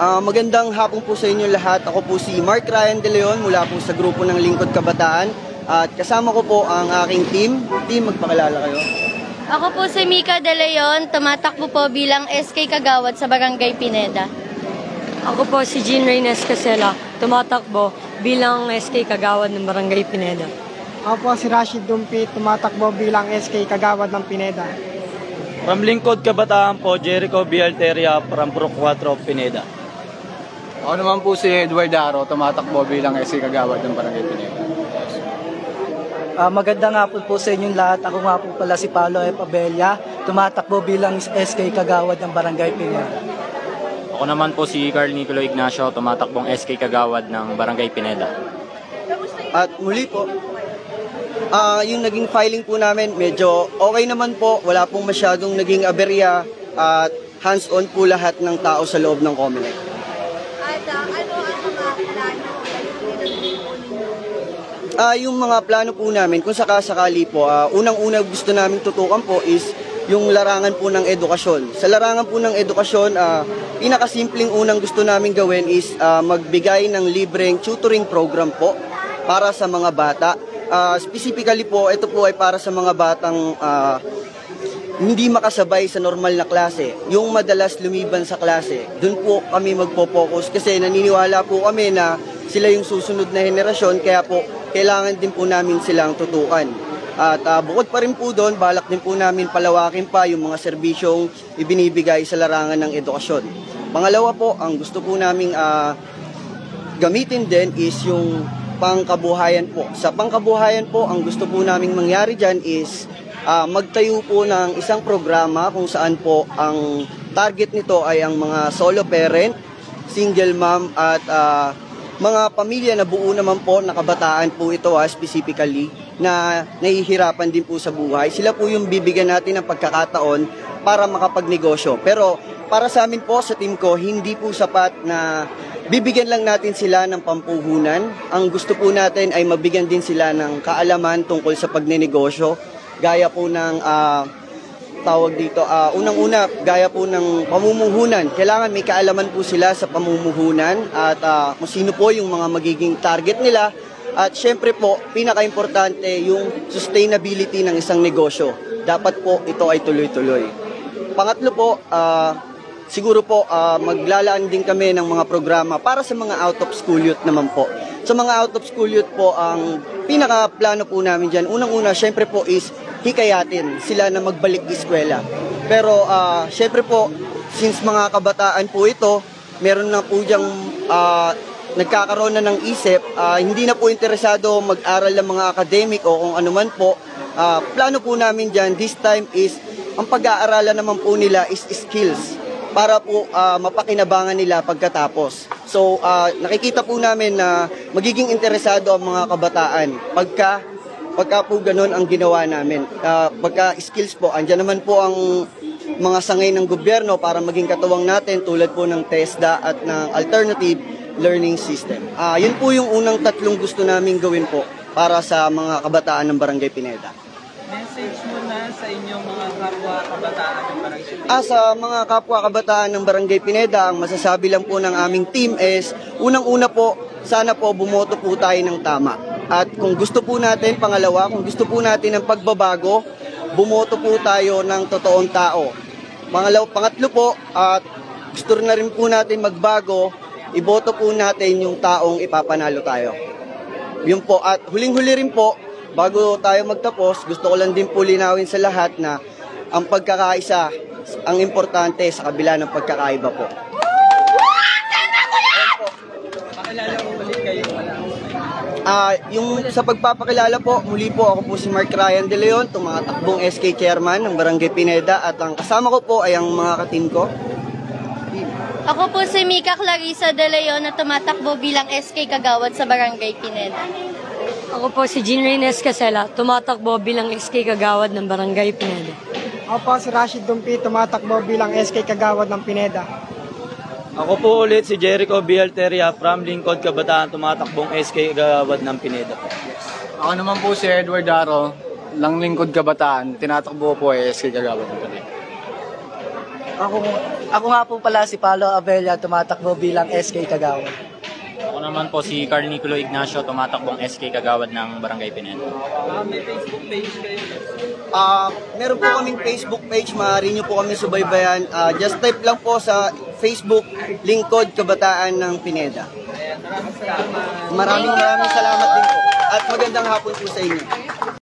Magandang hapon po sa inyo lahat. Ako po si Mark Ryan De Leon mula po sa grupo ng Lingkod Kabataan. At kasama ko po ang aking team. Team, magpakilala kayo. Ako po si Mika De Leon, tumatakbo po bilang SK Kagawad sa Barangay Pineda. Ako po si Jean Reynes Casela, tumatakbo bilang SK Kagawad ng Barangay Pineda. Ako po si Rashid Dumpi, tumatakbo bilang SK Kagawad ng Pineda. From Lingkod Kabataan po, Jericho Bialteria from Brook 4, Pineda. Ako naman po si Edward Daro, tumatakbo bilang SK Kagawad ng Barangay Pineda. Magandang hapon po sa inyong lahat. Ako nga po pala si Paolo F. Abella, tumatakbo bilang SK Kagawad ng Barangay Pineda. Ako naman po si Carl Nicolo Ignacio, tumatakbong SK Kagawad ng Barangay Pineda. At muli po, yung naging filing po namin, medyo okay naman po. Wala pong masyadong naging aberya at hands-on po lahat ng tao sa loob ng COMELEC. At ano ang mga plano? Yung mga plano po namin, kung sakasakali po, unang-una gusto namin tutukan po is yung larangan po ng edukasyon. Sa larangan po ng edukasyon, pinakasimpleng unang gusto namin gawin is magbigay ng libreng tutoring program po para sa mga bata. Specifically po, ito po ay para sa mga batang hindi makasabay sa normal na klase. Yung madalas lumiban sa klase, dun po kami magpo-focus kasi naniniwala po kami na sila yung susunod na henerasyon, kaya po kailangan din po namin silang tutukan. At bukod pa rin po doon, balak din po namin palawakin pa yung mga serbisyong ibinibigay sa larangan ng edukasyon. Pangalawa po, ang gusto po namin gamitin din is yung pangkabuhayan po. Sa pangkabuhayan po, ang gusto po namin mangyari dyan is magtayo po ng isang programa kung saan po ang target nito ay ang mga solo parent, single mom at mga pamilya na buo naman po na kabataan po ito specifically na nahihirapan din po sa buhay. Sila po yung bibigyan natin ng pagkakataon para makapagnegosyo. Pero para sa amin po, sa team ko, hindi po sapat na bibigyan lang natin sila ng pampuhunan. Ang gusto po natin ay mabigyan din sila ng kaalaman tungkol sa pagnenegosyo. Gaya po ng tawag dito, unang-una, gaya po ng pamumuhunan. Kailangan may kaalaman po sila sa pamumuhunan at kung sino po yung mga magiging target nila. At syempre po, pinaka-importante yung sustainability ng isang negosyo. Dapat po ito ay tuloy-tuloy. Pangatlo po, siguro po maglalaan din kami ng mga programa para sa mga out-of-school youth naman po. Sa mga out-of-school youth po, ang pinaka-plano po namin dyan, unang-una, syempre po is hikayatin sila na magbalik di eskwela. Pero syempre po, since mga kabataan po ito, meron na po diyang nagkakaroon na ng isip, hindi na po interesado mag-aral ng mga academic o kung ano man po. Plano po namin dyan, this time is, ang pag-aaralan naman po nila is skills para po mapakinabangan nila pagkatapos. So, nakikita po namin na magiging interesado ang mga kabataan pagka po ganun ang ginawa namin. Pagka skills po, andyan naman po ang mga sangay ng gobyerno para maging katuwang natin tulad po ng TESDA at ng alternative learning system. Yun po yung unang tatlong gusto namin gawin po para sa mga kabataan ng Barangay Pineda. Message mo na sa inyong mga kapwa kabataan ng Barangay Pineda. Sa mga kapwa kabataan ng Barangay Pineda, ang masasabi lang po ng aming team is, unang-una po, sana po bumoto po tayo ng tama. At kung gusto po natin, pangalawa, kung gusto po natin ng pagbabago, bumoto po tayo ng totoong tao. Pangatlo po, at gusto na rin po natin magbago, iboto po natin yung taong ipapanalo tayo. Yun po. At huling-huli rin po, bago tayo magtapos, gusto ko lang din po linawin sa lahat na ang pagkakaisa, ang importante sa kabila ng pagkakaiba po. Pakilala mo ulit kayo. Yung sa pagpapakilala po, muli po ako po si Mark Ryan De Leon, tumatakbong SK Chairman ng Barangay Pineda at ang kasama ko po ay ang mga katim ko. Ako po si Mika Clarissa De Leon na tumatakbo bilang SK Kagawad sa Barangay Pineda. Ako po si Jean Reynes Casela, tumatakbo bilang SK Kagawad ng Barangay Pineda. Ako po si Rashid Dumpi, tumatakbo bilang SK Kagawad ng Pineda. Ako po ulit si Jericho Bialteria from Lingkod Kabataan, tumatakbong SK Kagawad ng Pineda. Ako naman po si Edward Daro, lang Lingkod Kabataan, tinatakbo po SK Kagawad ng Pineda. Ako nga po pala si Paolo Abella, tumatakbo bilang SK Kagawad. Ako naman po si Carl Niculo Ignacio, tumatakbong SK Kagawad ng Barangay Pineda. May Facebook page kayo. Meron po kaming Facebook page, maaari nyo po kami subaybayan. Just type lang po sa Facebook, Lingkod Kabataan ng Pineda. Ayan, maraming salamat. Maraming salamat din po. At magandang hapon po sa inyo.